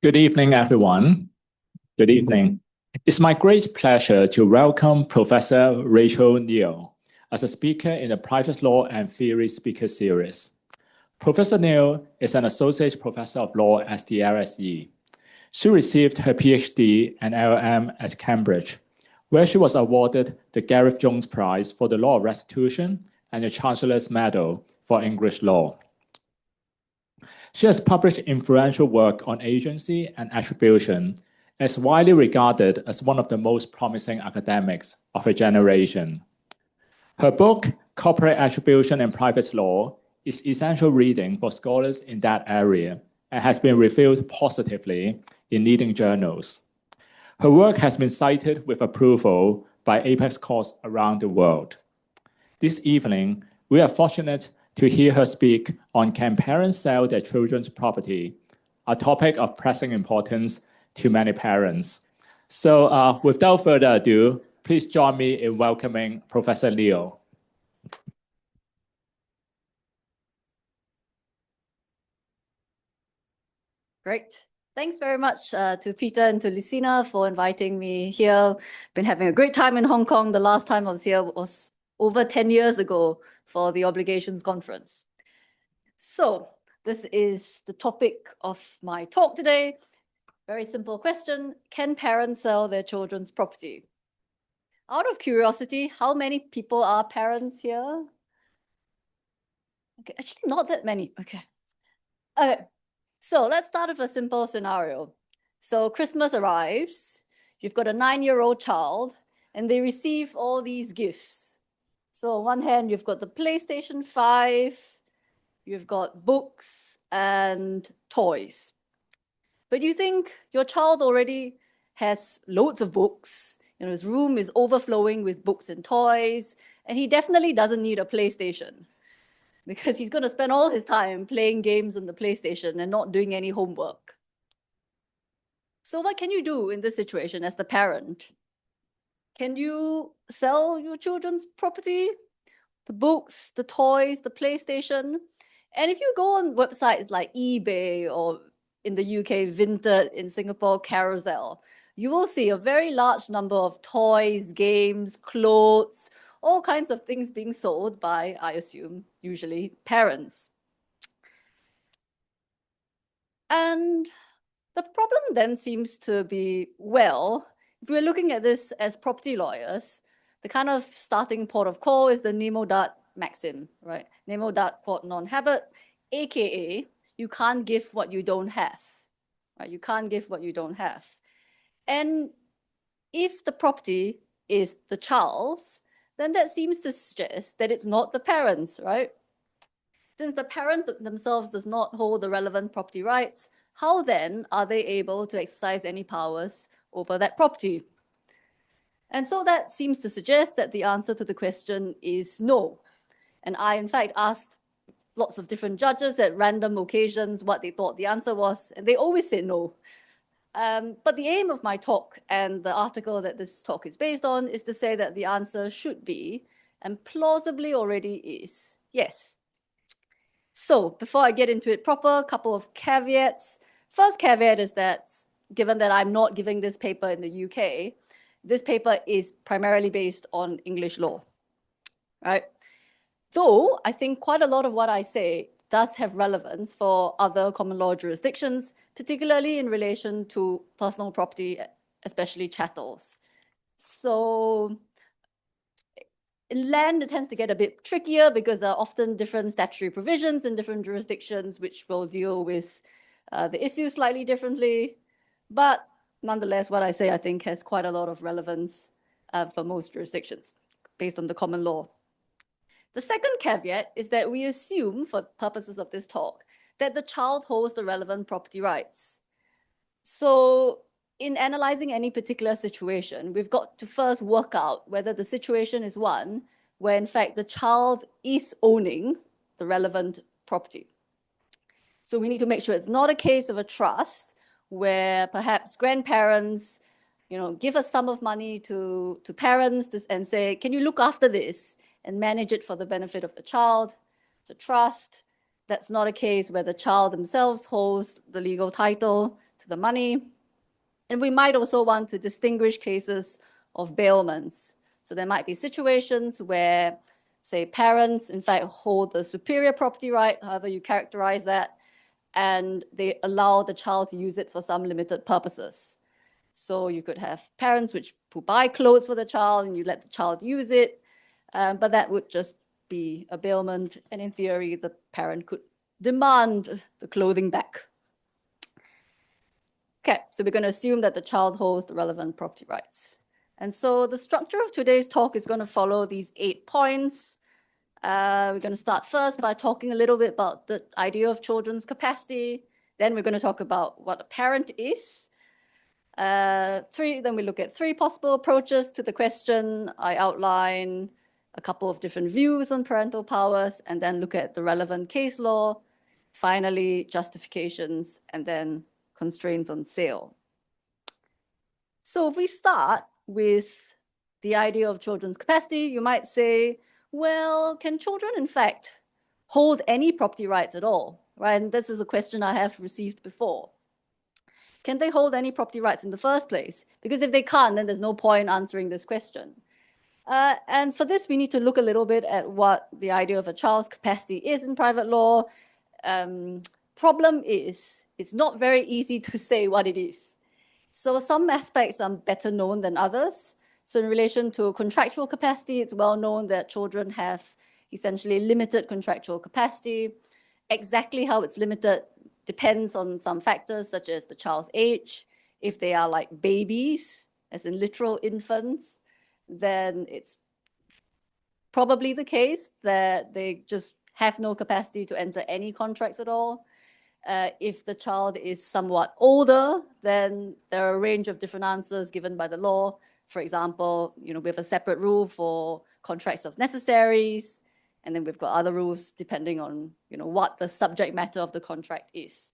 Good evening, everyone. Good evening. It's my great pleasure to welcome Professor Rachel Neal as a speaker in the Private Law and Theory Speaker Series. Professor Neal is an Associate Professor of Law at the LSE. She received her PhD and LLM at Cambridge, where she was awarded the Gareth Jones Prize for the Law of Restitution and the Chancellor's Medal for English Law. She has published influential work on agency and attribution, and is widely regarded as one of the most promising academics of her generation. Her book, Corporate Attribution in Private Law, is essential reading for scholars in that area and has been reviewed positively in leading journals. Her work has been cited with approval by apex courts around the world. This evening, we are fortunate to hear her speak on Can Parents Sell Their Children's Property, a topic of pressing importance to many parents. So without further ado, please join me in welcoming Professor Neal. Great. Thanks very much to Peter and to Lucina for inviting me here. Been having a great time in Hong Kong. The last time I was here was over 10 years ago for the Obligations Conference. So this is the topic of my talk today. Very simple question. Can parents sell their children's property? Out of curiosity, how many people are parents here? Okay, actually not that many. Okay. So let's start with a simple scenario. So Christmas arrives, you've got a 9-year-old child, and they receive all these gifts. So on one hand, you've got the PlayStation 5, you've got books and toys. But you think your child already has loads of books, his room is overflowing with books and toys, and he definitely doesn't need a PlayStation because he's going to spend all his time playing games on the PlayStation and not doing any homework. So what can you do in this situation as the parent? Can you sell your children's property? The books, the toys, the PlayStation? And if you go on websites like eBay or in the UK, Vinted, in Singapore, Carousel, you will see a very large number of toys, games, clothes, all kinds of things being sold by, I assume, usually parents. And the problem then seems to be, well, if we're looking at this as property lawyers, the kind of starting port of call is the Nemo maxim, right? Nemo quod non habet, aka you can't give what you don't have, right? You can't give what you don't have. And if the property is the child's, then that seems to suggest that it's not the parents', right? Since the parent themselves does not hold the relevant property rights, how then are they able to exercise any powers over that property? And so that seems to suggest that the answer to the question is no. And I, in fact, asked lots of different judges at random occasions what they thought the answer was, and they always said no. But the aim of my talk and the article that this talk is based on is to say that the answer should be, and plausibly already is, yes. So before I get into it proper, a couple of caveats. First caveat is that, given that I'm not giving this paper in the UK, this paper is primarily based on English law, right? Though I think quite a lot of what I say does have relevance for other common law jurisdictions, particularly in relation to personal property, especially chattels. So in land, it tends to get a bit trickier because there are often different statutory provisions in different jurisdictions which will deal with the issue slightly differently. But nonetheless, what I say, I think, has quite a lot of relevance for most jurisdictions based on the common law. The second caveat is that we assume, for purposes of this talk, that the child holds the relevant property rights. So in analyzing any particular situation, we've got to first work out whether the situation is one where, in fact, the child is owning the relevant property. So we need to make sure it's not a case of a trust where perhaps grandparents, give a sum of money to parents and say, can you look after this and manage it for the benefit of the child? It's a trust. That's not a case where the child themselves holds the legal title to the money. And we might also want to distinguish cases of bailments. So there might be situations where, say, parents, in fact, hold the superior property right, however you characterize that, and they allow the child to use it for some limited purposes. So you could have parents who buy clothes for the child and you let the child use it, but that would just be a bailment. And in theory, the parent could demand the clothing back. Okay, so we're going to assume that the child holds the relevant property rights. And so the structure of today's talk is going to follow these 8 points. We're going to start first by talking a little bit about the idea of children's capacity. Then we're going to talk about what a parent is. Then we look at 3 possible approaches to the question. I outline a couple of different views on parental powers, and then look at the relevant case law. Finally, justifications, and then constraints on sale. So if we start with the idea of children's capacity, you might say, well, can children, in fact, hold any property rights at all? Right? And this is a question I have received before. Can they hold any property rights in the first place? Because if they can't, then there's no point answering this question. And for this, we need to look a little bit at what the idea of a child's capacity is in private law. Problem is, it's not very easy to say what it is. So some aspects are better known than others. So in relation to contractual capacity, it's well known that children have essentially limited contractual capacity. Exactly how it's limited depends on some factors, such as the child's age. If they are like babies, as in literal infants, then it's probably the case that they just have no capacity to enter any contracts at all. If the child is somewhat older, then there are a range of different answers given by the law. For example, we have a separate rule for contracts of necessaries, and then we've got other rules depending on what the subject matter of the contract is.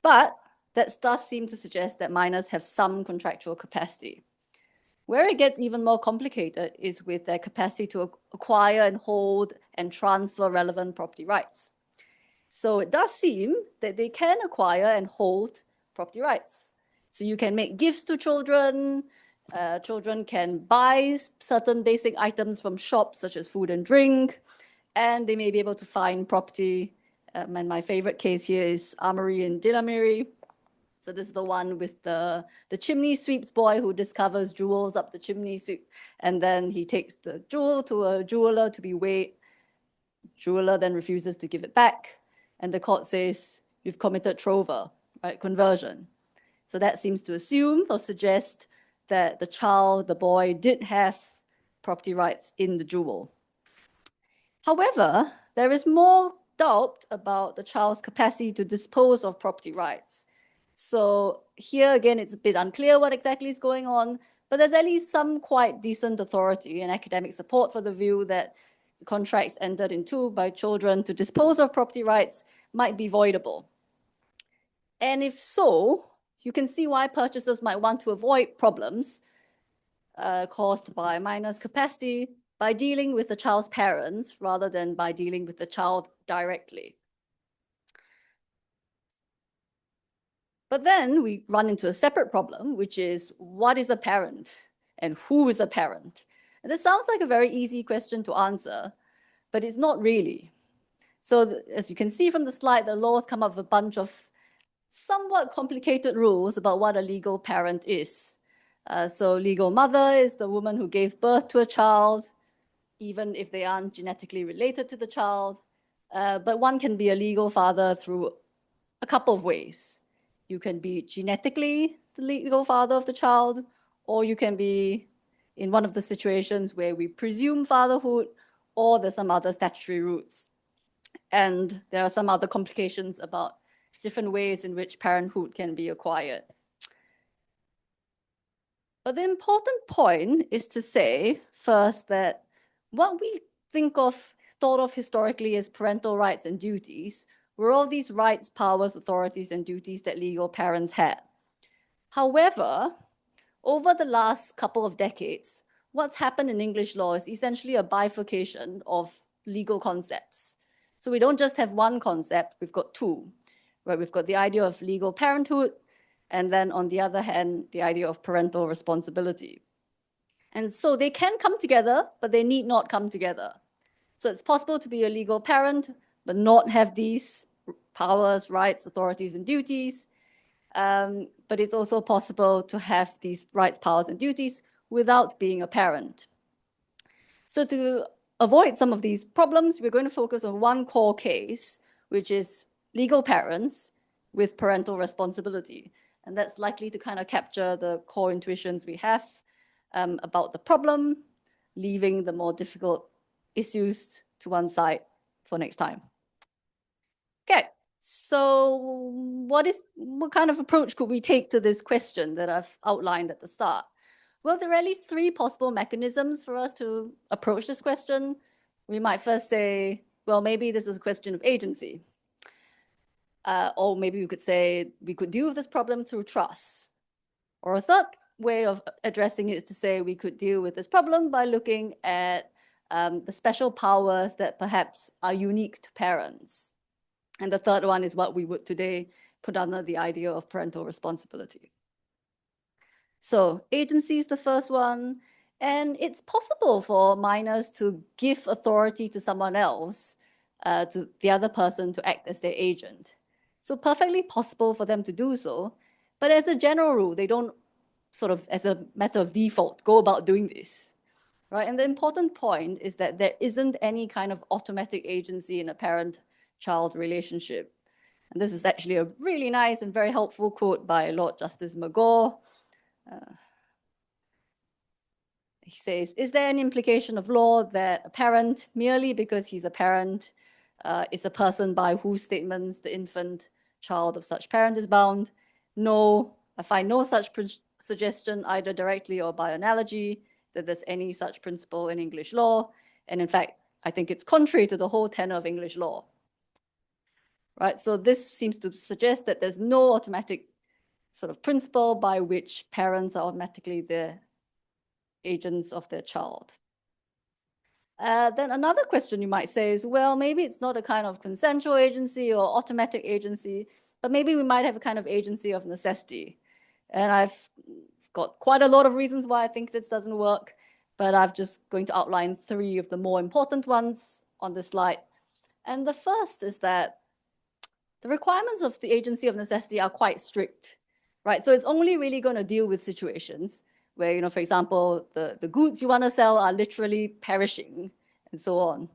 But that does seem to suggest that minors have some contractual capacity. Where it gets even more complicated is with their capacity to acquire and hold and transfer relevant property rights. So it does seem that they can acquire and hold property rights. So you can make gifts to children. Children can buy certain basic items from shops, such as food and drink, and they may be able to find property. And my favorite case here is Armory in Delamere. So this is the one with the chimney sweeps boy who discovers jewels up the chimney sweep, and then he takes the jewel to a jeweler to be weighed. Jeweler then refuses to give it back, and the court says, you've committed trover, right, conversion. So that seems to assume or suggest that the boy, did have property rights in the jewel. However, there is more doubt about the child's capacity to dispose of property rights. So here again, it's a bit unclear what exactly is going on, but there's at least some quite decent authority and academic support for the view that the contracts entered into by children to dispose of property rights might be voidable. And if so, you can see why purchasers might want to avoid problems caused by minors' capacity by dealing with the child's parents rather than by dealing with the child directly. But then we run into a separate problem, which is what is a parent and who is a parent? And this sounds like a very easy question to answer, but it's not really. So as you can see from the slide, the laws come up with a bunch of somewhat complicated rules about what a legal parent is. So legal mother is the woman who gave birth to a child, even if they aren't genetically related to the child. But one can be a legal father through a couple of ways. You can be genetically the legal father of the child, or you can be in one of the situations where we presume fatherhood, or there's some other statutory routes. And there are some other complications about different ways in which parenthood can be acquired. But the important point is to say first that what we thought of historically as parental rights and duties were all these rights, powers, authorities, and duties that legal parents had. However, over the last couple of decades, what's happened in English law is essentially a bifurcation of legal concepts. So we don't just have one concept, we've got two. right? We've got the idea of legal parenthood, and then on the other hand, the idea of parental responsibility. And so they can come together, but they need not come together. So it's possible to be a legal parent, but not have these powers, rights, authorities, and duties. But it's also possible to have these rights, powers, and duties without being a parent. So to avoid some of these problems, we're going to focus on one core case, which is legal parents with parental responsibility. And that's likely to kind of capture the core intuitions we have about the problem, leaving the more difficult issues to one side for next time. Okay, so what kind of approach could we take to this question that I've outlined at the start? Well, there are at least three possible mechanisms for us to approach this question. We might first say, well, maybe this is a question of agency. Or maybe we could say we could deal with this problem through trust. Or a third way of addressing it is to say we could deal with this problem by looking at the special powers that perhaps are unique to parents. And the third one is what we would today put under the idea of parental responsibility. So agency is the first one, and it's possible for minors to give authority to someone else, to the other person to act as their agent. So perfectly possible for them to do so, but as a general rule, they don't sort of, as a matter of default, go about doing this, right? And the important point is that there isn't any kind of automatic agency in a parent-child relationship. And this is actually a really nice and very helpful quote by Lord Justice McGaw. He says, is there an implication of law that a parent, merely because he's a parent, is a person by whose statements the infant child of such parent is bound? No, I find no such suggestion, either directly or by analogy, that there's any such principle in English law. And in fact, I think it's contrary to the whole tenor of English law. Right, so this seems to suggest that there's no automatic sort of principle by which parents are automatically the agents of their child. Then another question you might say is, well, maybe it's not a kind of consensual agency or automatic agency, but maybe we might have a kind of agency of necessity. And I've got quite a lot of reasons why I think this doesn't work, but I'm just going to outline three of the more important ones on this slide. And the first is that the requirements of the agency of necessity are quite strict, right? So it's only really going to deal with situations where, you know, for example, the goods you want to sell are literally perishing and so on.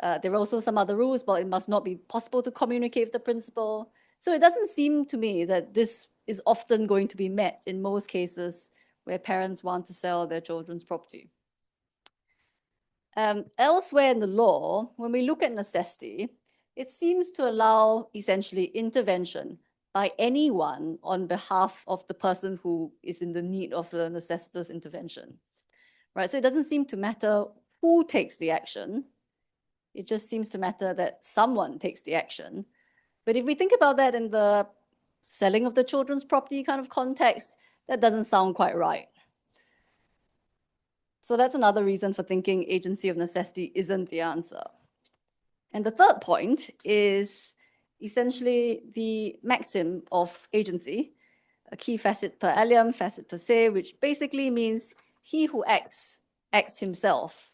There are also some other rules, but it must not be possible to communicate the principle. So it doesn't seem to me that this is often going to be met in most cases where parents want to sell their children's property. Elsewhere in the law, when we look at necessity, it seems to allow essentially intervention by anyone on behalf of the person who is in the need of the necessitous intervention, right? So it doesn't seem to matter who takes the action. It just seems to matter that someone takes the action. But if we think about that in the selling of the children's property kind of context, that doesn't sound quite right. So that's another reason for thinking agency of necessity isn't the answer. And the third point is essentially the maxim of agency, a qui facit per alium, facit per se, which basically means he who acts, acts himself,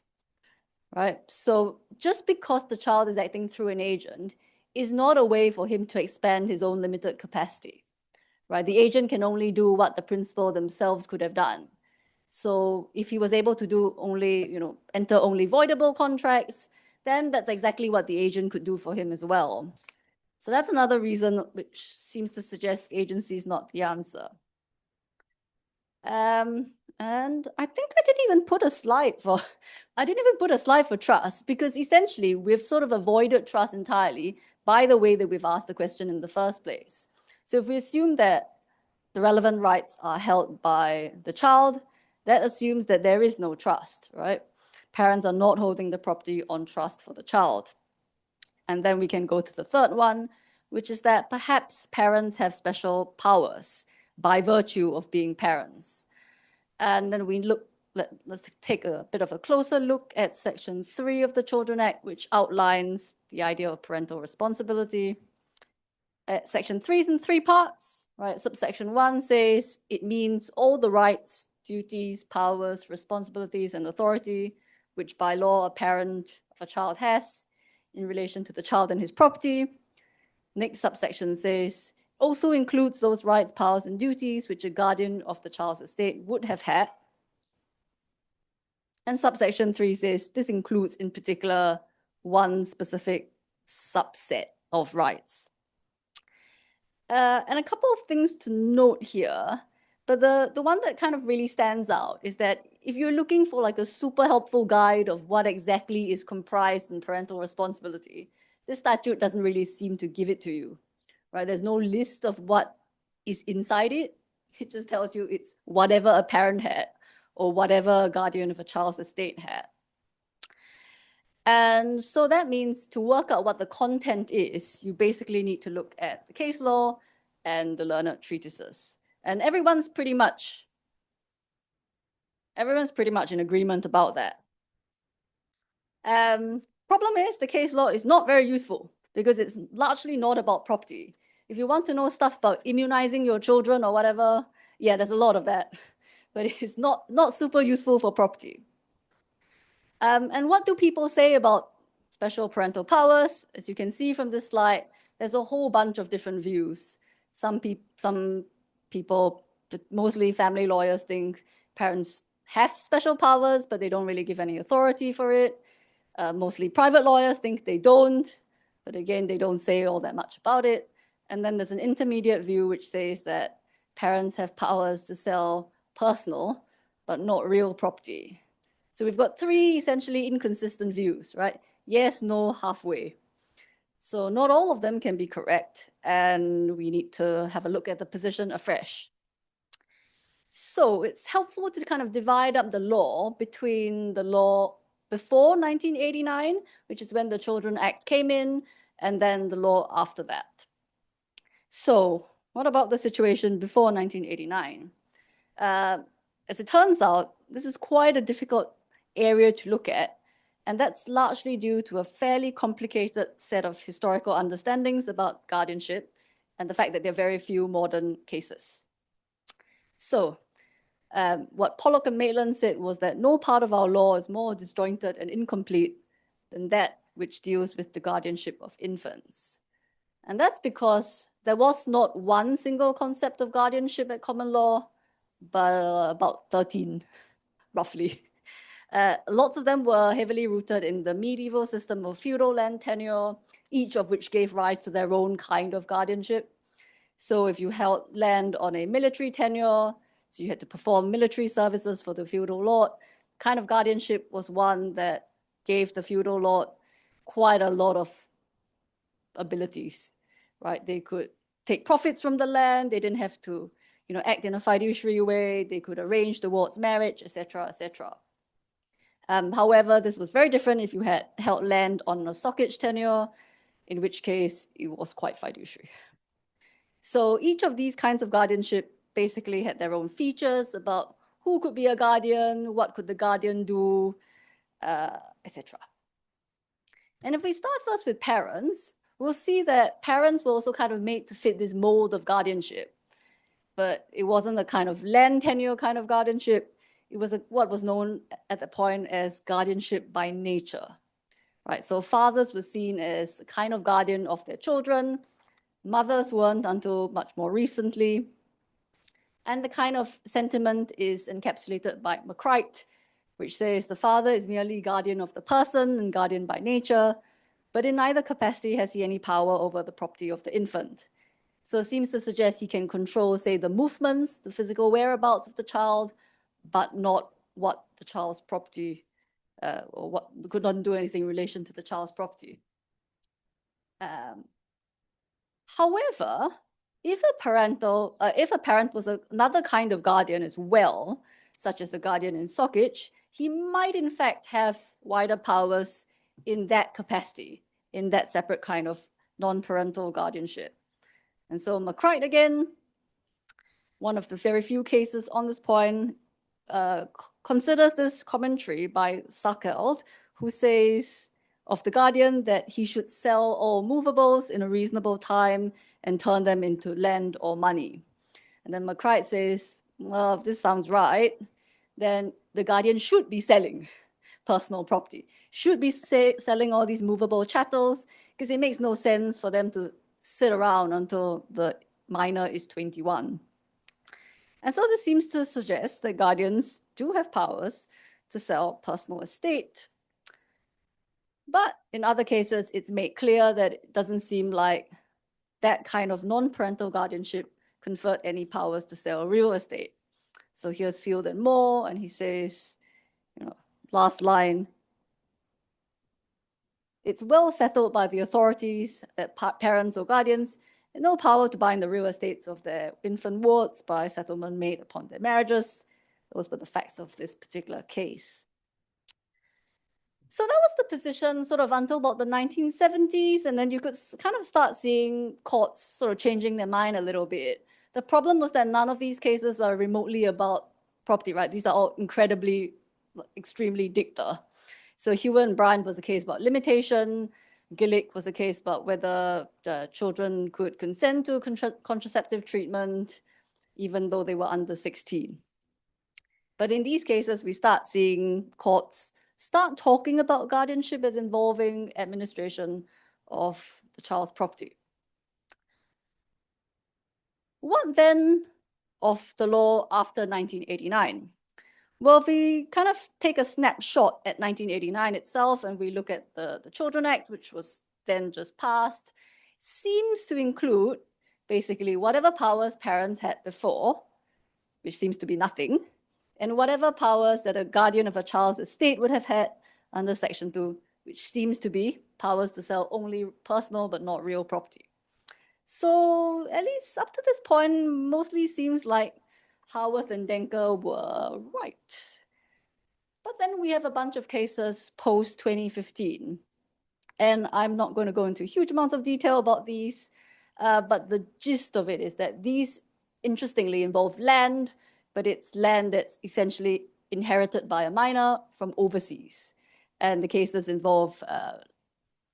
right? So just because the child is acting through an agent is not a way for him to expand his own limited capacity, right? The agent can only do what the principal themselves could have done. So if he was able to do only, you know, enter only voidable contracts, then that's exactly what the agent could do for him as well. So that's another reason which seems to suggest agency is not the answer. And I think I didn't even put a slide for, trust, because essentially we've sort of avoided trust entirely by the way that we've asked the question in the first place. So if we assume that the relevant rights are held by the child, that assumes that there is no trust, right? Parents are not holding the property on trust for the child. And then we can go to the third one, which is that perhaps parents have special powers by virtue of being parents. And then we let's take a bit of a closer look at Section 3 of the Children Act, which outlines the idea of parental responsibility. Section 3 is in 3 parts, right? Subsection 1 says it means all the rights, duties, powers, responsibilities, and authority which by law a parent of a child has in relation to the child and his property. Next subsection says also includes those rights, powers, and duties which a guardian of the child's estate would have had. And subsection 3 says this includes in particular one specific subset of rights. And a couple of things to note here, but the one that kind of really stands out is that if you're looking for like a super helpful guide of what exactly is comprised in parental responsibility, this statute doesn't really seem to give it to you, right? There's no list of what is inside it. It just tells you it's whatever a parent had or whatever a guardian of a child's estate had. And so that means to work out what the content is, you basically need to look at the case law and the learned treatises. And everyone's pretty much in agreement about that. Problem is the case law is not very useful because it's largely not about property. If you want to know stuff about immunizing your children or whatever, yeah, there's a lot of that, but it's not super useful for property. And what do people say about special parental powers? As you can see from this slide, there's a whole bunch of different views. Some people, mostly family lawyers, think parents have special powers, but they don't really give any authority for it. Mostly private lawyers think they don't, but again, they don't say all that much about it. And then there's an intermediate view which says that parents have powers to sell personal, but not real property. So we've got 3 essentially inconsistent views, right? Yes, no, halfway. So not all of them can be correct, and we need to have a look at the position afresh. So it's helpful to kind of divide up the law between the law before 1989, which is when the Children Act came in, and then the law after that. So what about the situation before 1989? As it turns out, this is quite a difficult area to look at, and that's largely due to a fairly complicated set of historical understandings about guardianship and the fact that there are very few modern cases. So what Pollock and Maitland said was that no part of our law is more disjointed and incomplete than that which deals with the guardianship of infants. And that's because there was not one single concept of guardianship at common law, but about 13, roughly. Lots of them were heavily rooted in the medieval system of feudal land tenure, each of which gave rise to their own kind of guardianship. So if you held land on a military tenure, so you had to perform military services for the feudal lord, kind of guardianship was one that gave the feudal lord quite a lot of abilities, right? They could take profits from the land, they didn't have to, act in a fiduciary way, they could arrange the ward's marriage, etc., etc. However, this was very different if you had held land on a socage tenure, in which case it was quite fiduciary. So each of these kinds of guardianship basically had their own features about who could be a guardian, what could the guardian do, etc. And if we start first with parents, we'll see that parents were also kind of made to fit this mold of guardianship. But it wasn't a kind of land tenure kind of guardianship. It was what was known at that point as guardianship by nature, right? So fathers were seen as a kind of guardian of their children. Mothers weren't until much more recently. And the kind of sentiment is encapsulated by McCreight, which says the father is merely guardian of the person and guardian by nature, but in neither capacity has he any power over the property of the infant. So it seems to suggest he can control, say, the movements, the physical whereabouts of the child, but not what the child's property, or what could not do anything in relation to the child's property. However, if a parent was another kind of guardian as well, such as a guardian in socage, he might in fact have wider powers in that capacity, in that separate kind of non-parental guardianship. And so McCreight, again, one of the very few cases on this point, considers this commentary by Sackeld, who says, of the guardian that he should sell all movables in a reasonable time and turn them into land or money. And then McCride says, well, if this sounds right, then the guardian should be selling personal property, should be selling all these movable chattels, because it makes no sense for them to sit around until the minor is 21. And so this seems to suggest that guardians do have powers to sell personal estate. But in other cases, it's made clear that it doesn't seem like that kind of non-parental guardianship conferred any powers to sell real estate. So here's Field and Moore, and he says, last line, it's well settled by the authorities that parents or guardians have no power to bind the real estates of their infant wards by settlement made upon their marriages. Those were the facts of this particular case. So that was the position sort of until about the 1970s, and then you could kind of start seeing courts sort of changing their mind a little bit. The problem was that none of these cases were remotely about property, right? These are all extremely dicta. So Hewer and Bryant was a case about limitation. Gillick was a case about whether children could consent to contraceptive treatment, even though they were under 16. But in these cases, we start seeing courts start talking about guardianship as involving administration of the child's property. What then of the law after 1989? Well, if we kind of take a snapshot at 1989 itself and we look at the Children Act, which was then just passed, seems to include basically whatever powers parents had before, which seems to be nothing, and whatever powers that a guardian of a child's estate would have had under Section 2, which seems to be powers to sell only personal but not real property. So at least up to this point, mostly seems like Howarth and Denker were right. But then we have a bunch of cases post-2015. And I'm not going to go into huge amounts of detail about these, but the gist of it is that these, interestingly, involve land, but it's land that's essentially inherited by a minor from overseas. And the cases involve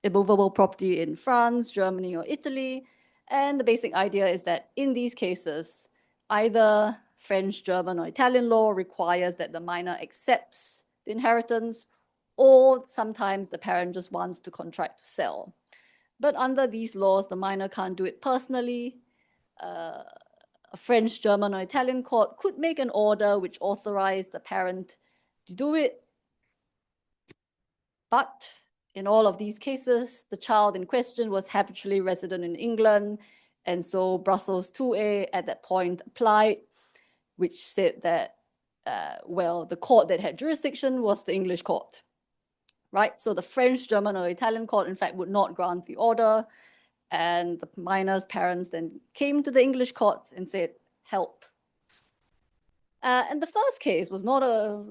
immovable property in France, Germany, or Italy. And the basic idea is that in these cases, either French, German, or Italian law requires that the minor accepts the inheritance, or sometimes the parent just wants to contract to sell. But under these laws, the minor can't do it personally. A French, German, or Italian court could make an order which authorized the parent to do it. But in all of these cases, the child in question was habitually resident in England, and so Brussels 2A at that point applied, which said that, well, the court that had jurisdiction was the English court, right? So the French, German, or Italian court, in fact, would not grant the order, and the minor's parents then came to the English courts and said, help. And the first case was not a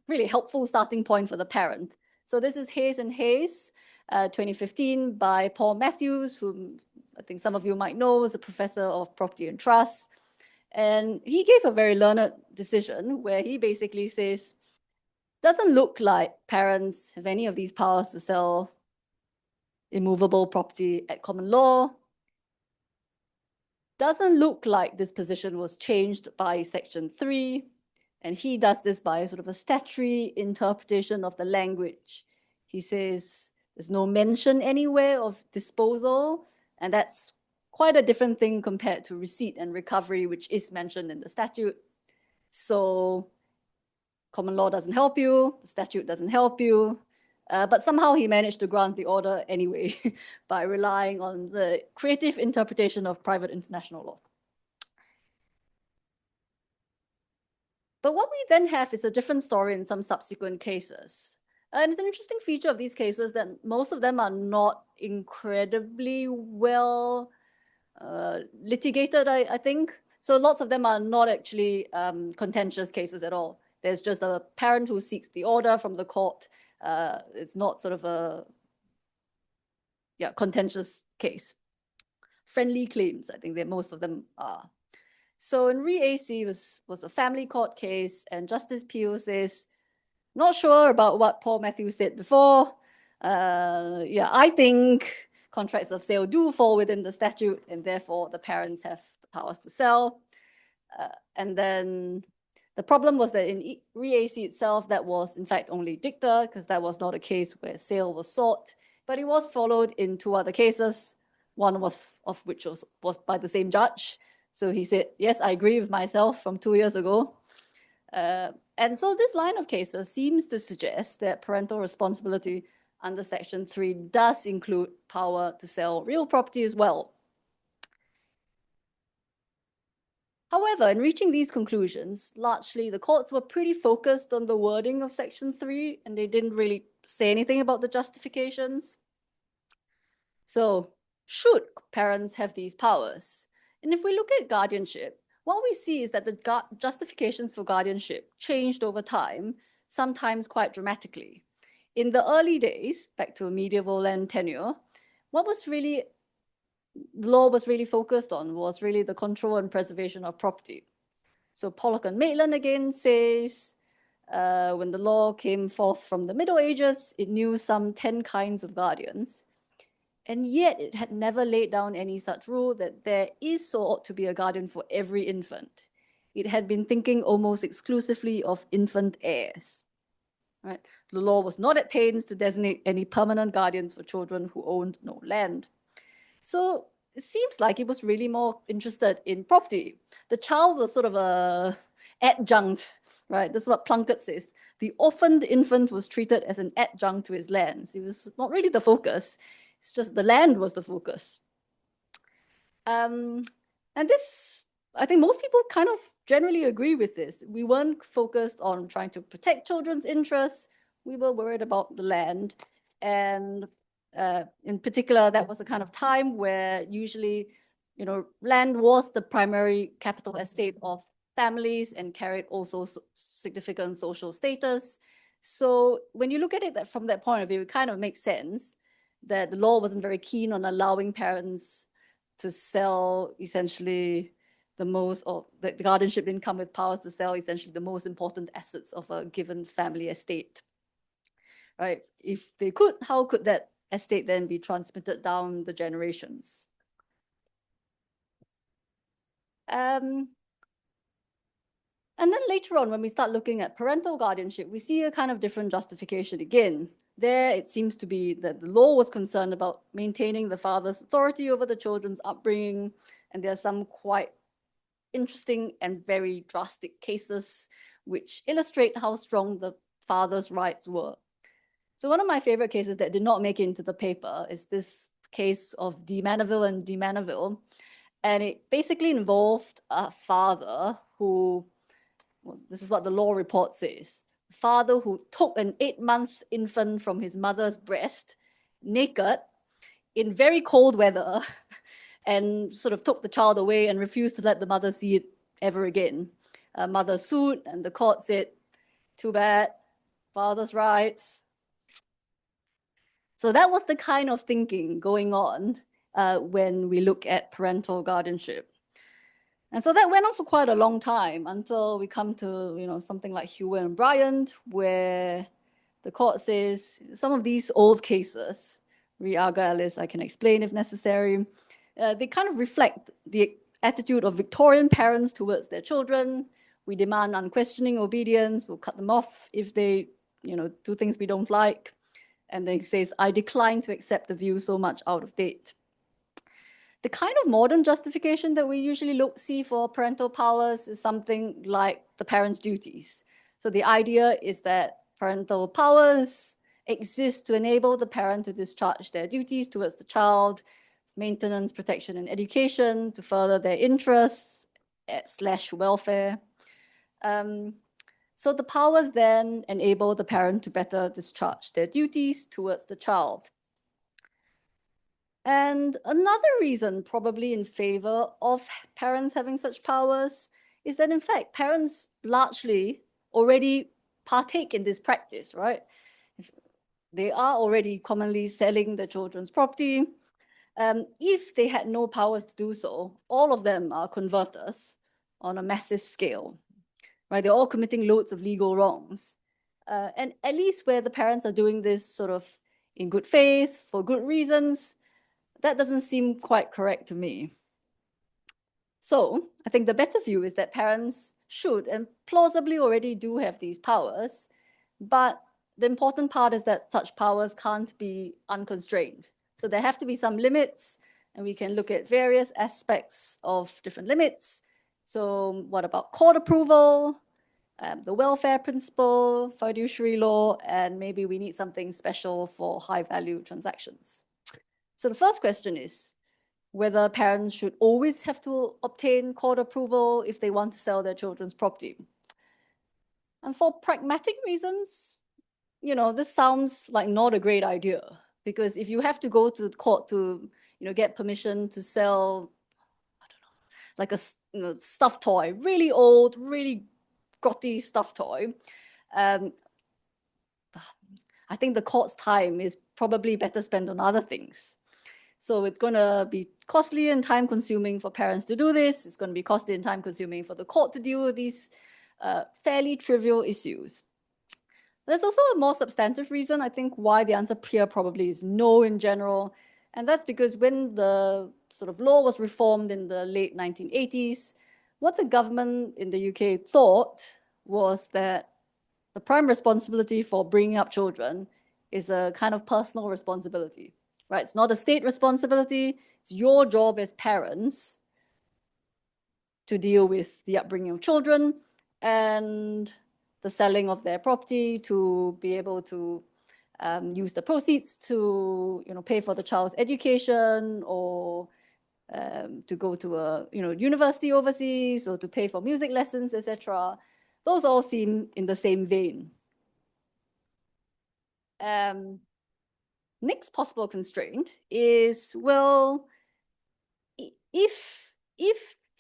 really helpful starting point for the parent. So this is Hayes and Hayes, 2015, by Paul Matthews, whom I think some of you might know is a professor of property and trust. And he gave a very learned decision where he basically says, doesn't look like parents have any of these powers to sell immovable property at common law. Doesn't look like this position was changed by Section 3. And he does this by sort of a statutory interpretation of the language. He says there's no mention anywhere of disposal, and that's quite a different thing compared to receipt and recovery, which is mentioned in the statute. So common law doesn't help you, the statute doesn't help you, but somehow he managed to grant the order anyway by relying on the creative interpretation of private international law. But what we then have is a different story in some subsequent cases. And it's an interesting feature of these cases that most of them are not incredibly well litigated, I think. So lots of them are not actually contentious cases at all. There's just a parent who seeks the order from the court. It's not sort of a contentious case. Friendly claims, I think that most of them are. So in Re AC was a family court case, and Justice Peel says, not sure about what Paul Matthews said before. Yeah, I think contracts of sale do fall within the statute, and therefore the parents have the powers to sell. And then the problem was that in Re-AC itself, that was in fact only dicta, because that was not a case where sale was sought, but it was followed in 2 other cases, one was of which was by the same judge. So he said, yes, I agree with myself from 2 years ago. And so this line of cases seems to suggest that parental responsibility under Section 3 does include power to sell real property as well. However, in reaching these conclusions, largely the courts were pretty focused on the wording of Section 3, and they didn't really say anything about the justifications. So, should parents have these powers? And if we look at guardianship, what we see is that the justifications for guardianship changed over time, sometimes quite dramatically. In the early days, back to medieval land tenure, what was really the law was really focused on was really the control and preservation of property. So Pollock and Maitland again says, when the law came forth from the Middle Ages, it knew some 10 kinds of guardians, and yet it had never laid down any such rule that there is or ought to be a guardian for every infant. It had been thinking almost exclusively of infant heirs. Right? The law was not at pains to designate any permanent guardians for children who owned no land. So it seems like it was really more interested in property. The child was sort of a adjunct, right? That's what Plunkett says. The orphaned infant was treated as an adjunct to his lands. It was not really the focus. It's just the land was the focus. And this, I think most people kind of generally agree with this. We weren't focused on trying to protect children's interests. We were worried about the land. And in particular, that was a kind of time where usually, land was the primary capital estate of families and carried also significant social status. So when you look at it from that point of view, it kind of makes sense that the law wasn't very keen on allowing parents to sell essentially the most, or the guardianship didn't come with powers to sell essentially the most important assets of a given family estate. Right? If they could, how could that estate then be transmitted down the generations? And then later on, when we start looking at parental guardianship, we see a kind of different justification again. There, it seems to be that the law was concerned about maintaining the father's authority over the children's upbringing, and there are some quite interesting and very drastic cases which illustrate how strong the father's rights were. So one of my favorite cases that did not make it into the paper is this case of De Manaville and De Manaville, and it basically involved a father who, well, this is what the law report says, a father who took an 8-month infant from his mother's breast, naked, in very cold weather, and sort of took the child away and refused to let the mother see it ever again. Mother sued, and the court said, too bad, father's rights. So that was the kind of thinking going on when we look at parental guardianship. And so that went on for quite a long time until we come to, something like Hewer and Bryant, where the court says some of these old cases, re-Arga Ellis, I can explain if necessary, they kind of reflect the attitude of Victorian parents towards their children. We demand unquestioning obedience. We'll cut them off if they, do things we don't like. And then he says, I decline to accept the view so much out of date. The kind of modern justification that we usually see for parental powers is something like the parent's duties. So the idea is that parental powers exist to enable the parent to discharge their duties towards the child, maintenance, protection, and education, to further their interests / welfare. So the powers then enable the parent to better discharge their duties towards the child. And another reason probably in favor of parents having such powers is that in fact parents largely already partake in this practice, right? They are already commonly selling their children's property. If they had no powers to do so, all of them are converters on a massive scale, right? They're all committing loads of legal wrongs. And at least where the parents are doing this sort of in good faith, for good reasons, that doesn't seem quite correct to me. So I think the better view is that parents should and plausibly already do have these powers, but the important part is that such powers can't be unconstrained. So there have to be some limits, and we can look at various aspects of different limits. So what about court approval, the welfare principle, fiduciary law, and maybe we need something special for high-value transactions. So the first question is whether parents should always have to obtain court approval if they want to sell their children's property. And for pragmatic reasons, this sounds like not a great idea, because if you have to go to court to, get permission to sell, I don't know, like a stuffed toy, really old, really grotty stuffed toy, I think the court's time is probably better spent on other things. So it's going to be costly and time-consuming for parents to do this. It's going to be costly and time-consuming for the court to deal with these fairly trivial issues. There's also a more substantive reason, I think, why the answer here probably is no in general. And that's because when the sort of law was reformed in the late 1980s, what the government in the UK thought was that the prime responsibility for bringing up children is a kind of personal responsibility, right? It's not a state responsibility. It's your job as parents to deal with the upbringing of children and the selling of their property to be able to use the proceeds to, pay for the child's education or to go to a, university overseas or to pay for music lessons, etc. Those all seem in the same vein. Next possible constraint is, well, if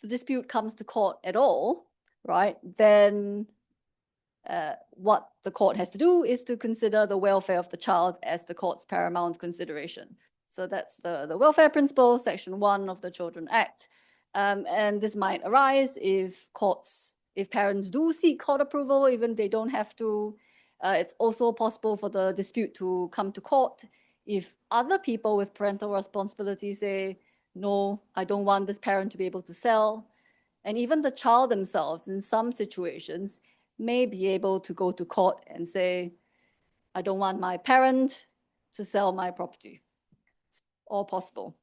the dispute comes to court at all, right, then what the court has to do is to consider the welfare of the child as the court's paramount consideration. So that's the welfare principle, Section 1 of the Children Act. And this might arise if parents do seek court approval, even if they don't have to. It's also possible for the dispute to come to court if other people with parental responsibility say, no, I don't want this parent to be able to sell. And even the child themselves, in some situations, may be able to go to court and say, I don't want my parent to sell my property. It's all possible.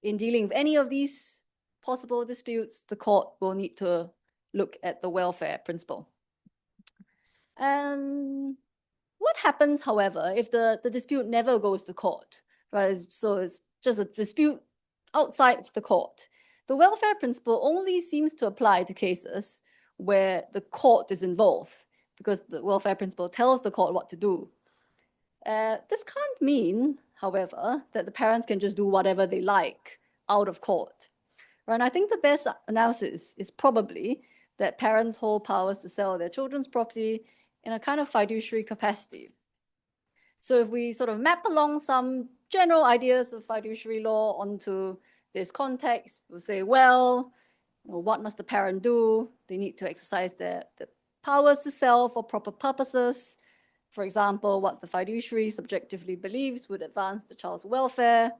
In dealing with any of these possible disputes, the court will need to look at the welfare principle. And what happens, however, if the dispute never goes to court, right? So it's just a dispute outside of the court. The welfare principle only seems to apply to cases where the court is involved, because the welfare principle tells the court what to do. This can't mean, however, that the parents can just do whatever they like out of court. Right? And I think the best analysis is probably that parents hold powers to sell their children's property in a kind of fiduciary capacity. So if we sort of map along some general ideas of fiduciary law onto this context, we'll say, well, what must the parent do? They need to exercise their powers to sell for proper purposes. For example, what the fiduciary subjectively believes would advance the child's welfare.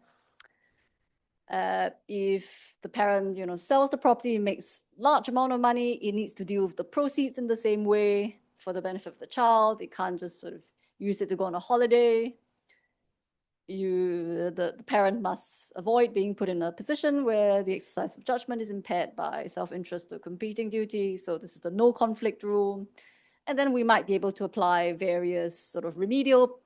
If the parent, sells the property, makes large amount of money, it needs to deal with the proceeds in the same way for the benefit of the child. It can't just sort of use it to go on a holiday. The parent must avoid being put in a position where the exercise of judgment is impaired by self-interest or competing duty. So this is the no conflict rule. And then we might be able to apply various sort of remedial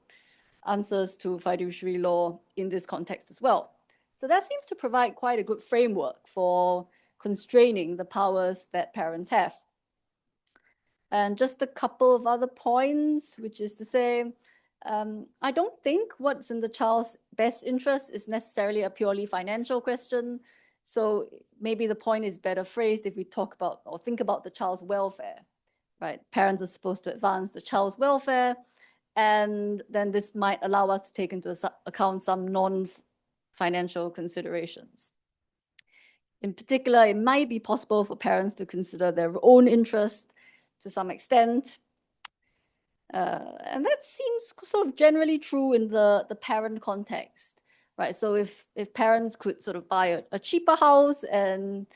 answers to fiduciary law in this context as well. So that seems to provide quite a good framework for constraining the powers that parents have. And just a couple of other points, which is to say, I don't think what's in the child's best interest is necessarily a purely financial question. So maybe the point is better phrased if we talk about or think about the child's welfare, right? Parents are supposed to advance the child's welfare, and then this might allow us to take into account some non-financial considerations. In particular, it might be possible for parents to consider their own interest to some extent. And that seems sort of generally true in the parent context, right? So if parents could sort of buy a cheaper house and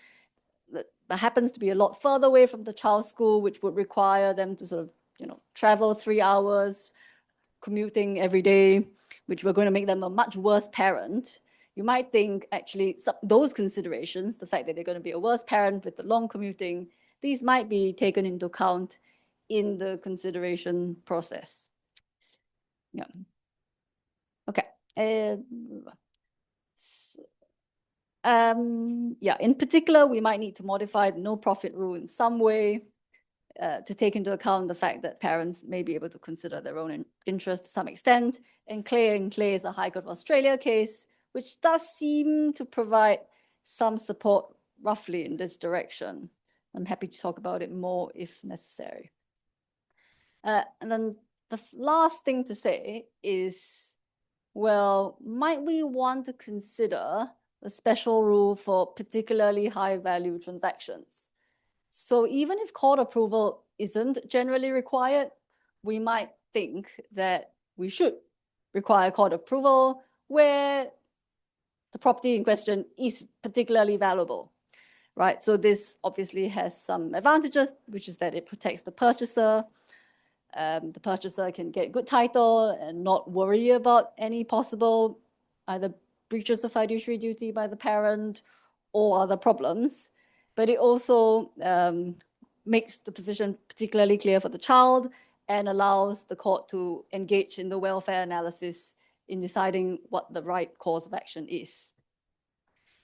that happens to be a lot further away from the child's school, which would require them to sort of, travel 3 hours, commuting every day, which were going to make them a much worse parent, you might think actually those considerations, the fact that they're going to be a worse parent with the long commuting, these might be taken into account in the consideration process. Yeah. Okay. Yeah, in particular, we might need to modify the no profit rule in some way to take into account the fact that parents may be able to consider their own interest to some extent. And Clay is a High Court of Australia case, which does seem to provide some support roughly in this direction. I'm happy to talk about it more if necessary. And then the last thing to say is, well, might we want to consider a special rule for particularly high value transactions? So even if court approval isn't generally required, we might think that we should require court approval where the property in question is particularly valuable, right? So this obviously has some advantages, which is that it protects the purchaser. The purchaser can get good title and not worry about any possible either breaches of fiduciary duty by the parent or other problems. But it also makes the position particularly clear for the child and allows the court to engage in the welfare analysis in deciding what the right course of action is.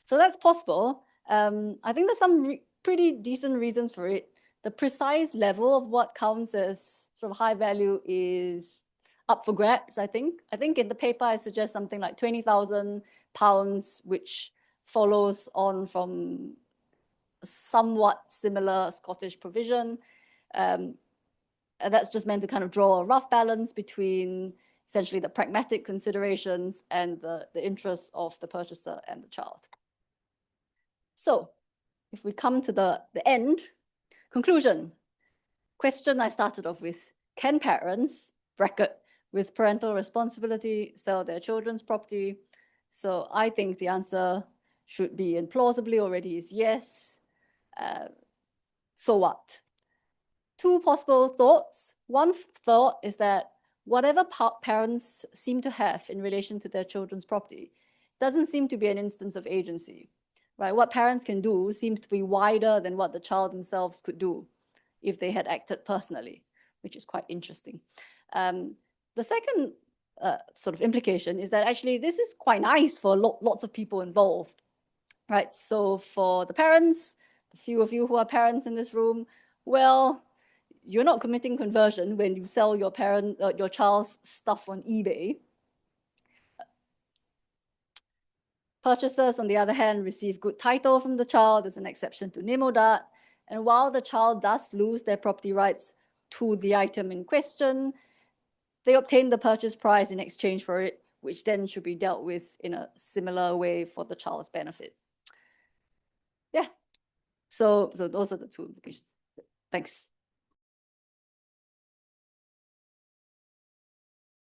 So that's possible. I think there's some pretty decent reasons for it. The precise level of what counts as sort of high value is up for grabs, I think. I think in the paper, I suggest something like £20,000, which follows on from a somewhat similar Scottish provision. And that's just meant to kind of draw a rough balance between essentially the pragmatic considerations and the interests of the purchaser and the child. So if we come to the end, conclusion, question I started off with, can parents, bracket, with parental responsibility, sell their children's property? So I think the answer should be, and plausibly already is yes. So what? Two possible thoughts. One thought is that whatever parents seem to have in relation to their children's property doesn't seem to be an instance of agency, right? What parents can do seems to be wider than what the child themselves could do if they had acted personally, which is quite interesting. The second sort of implication is that actually this is quite nice for lots of people involved, right? So for the parents, the few of you who are parents in this room, well, you're not committing conversion when you sell your child's stuff on eBay. Purchasers, on the other hand, receive good title from the child. There's an exception to Nemo. And while the child does lose their property rights to the item in question, they obtain the purchase price in exchange for it, which then should be dealt with in a similar way for the child's benefit. Yeah. So those are the two implications. Thanks.